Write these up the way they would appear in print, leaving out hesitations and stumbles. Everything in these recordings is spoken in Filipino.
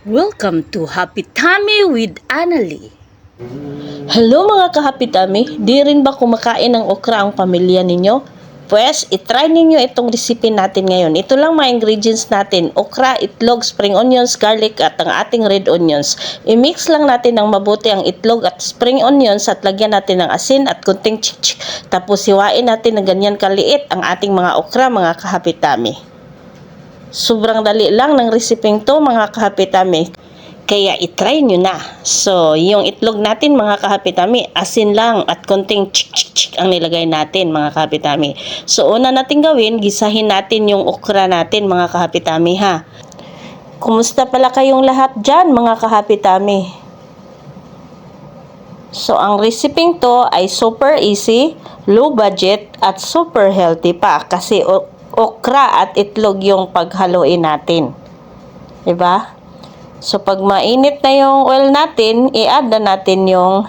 Welcome to Happy Tummy with Annalie. Hello mga kahapitami, di rin ba kumakain ng okra ang pamilya ninyo? Pues, itry ninyo itong recipe natin ngayon. Ito lang mga ingredients natin: okra, itlog, spring onions, garlic at ang ating red onions. I-mix lang natin ng mabuti ang itlog at spring onions at lagyan natin ng asin at kunting chichik. Tapos hiwain natin ng ganyan kaliit ang ating mga okra mga kahapitami. Sobrang dali lang ng resipeng to mga kahapitami. Kaya itry nyo na. So, yung itlog natin mga kahapitami, asin lang at konting chik ang nilagay natin mga kahapitami. So, una natin gawin, gisahin natin yung okra natin mga kahapitami ha. Kumusta pala kayong lahat dyan mga kahapitami? So, ang resipeng to ay super easy, low budget at super healthy pa kasi okra at itlog yung paghaluin natin. Diba? So, pag mainit na yung oil natin, i-add na natin yung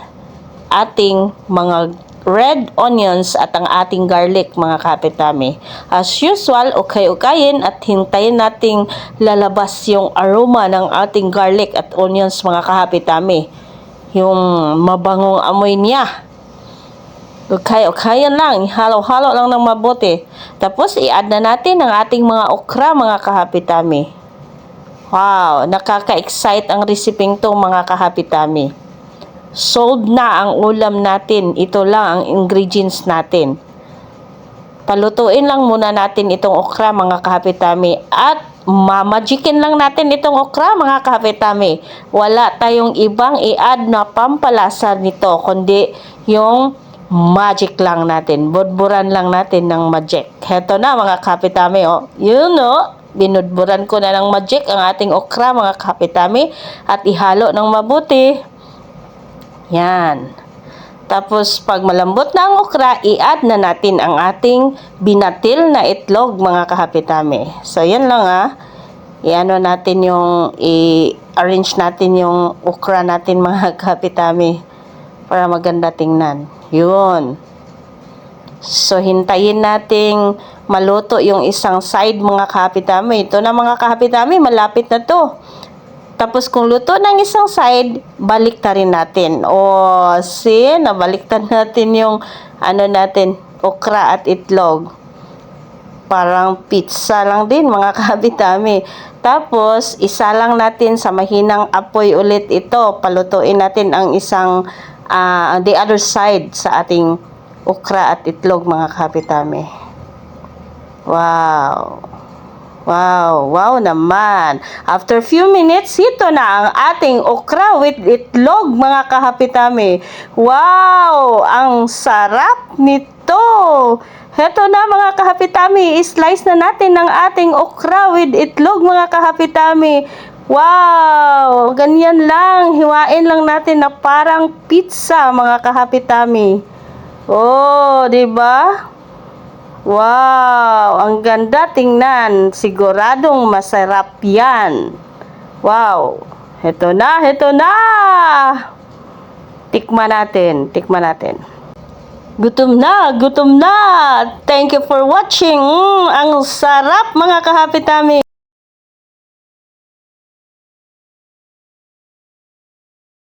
ating mga red onions at ang ating garlic, mga kapitami. As usual, ukay-ukayin at hintayin nating lalabas yung aroma ng ating garlic at onions, mga kapitami. Yung mabangong amoy niya. Ukay-ukayan lang, halo-halo lang ng mabuti. Tapos, i-add na natin ang ating mga okra, mga kapitami. Wow, nakaka-excite ang resipeng to mga kahapitami. Sold na ang ulam natin. Ito lang ang ingredients natin. Palutuin lang muna natin itong okra mga kahapitami. At mamagikin lang natin itong okra mga kahapitami. Wala tayong ibang i-add na pampalasa nito, kundi yung magic lang natin. Budburan lang natin ng magic. Heto na mga kahapitami. Oh. You know, binudburan ko na ng magic ang ating okra mga kapitami at ihalo ng mabuti. Yan. Tapos pag malambot na ang okra, i-add na natin ang ating binatil na itlog mga kapitami. So yan lang i-ano natin yung i-arrange natin yung okra natin mga kapitami para maganda tingnan. Yun. So, hintayin nating maluto yung isang side mga kahapitami. Ito na mga kahapitami, malapit na to. Tapos kung luto ng isang side, baliktarin natin. O, see, nabaliktad natin yung natin, okra at itlog. Parang pizza lang din mga kahapitami. Tapos, isa lang natin sa mahinang apoy ulit ito. Palutuin natin ang isang, the other side sa ating okra at itlog mga kapitami. Wow. Wow, wow naman. After few minutes, ito na ang ating okra with itlog mga kahapitami. Wow, ang sarap nito. Heto na mga kahapitami, i-slice na natin ang ating okra with itlog mga kahapitami. Wow, ganyan lang. Hiwain lang natin na parang pizza mga kahapitami. Oh, 'di ba? Wow, ang ganda tingnan. Siguradong masarap 'yan. Wow. Heto na, heto na. Tikman natin, tikman natin. Gutom na, gutom na. Thank you for watching. Ang sarap mga kahapitami.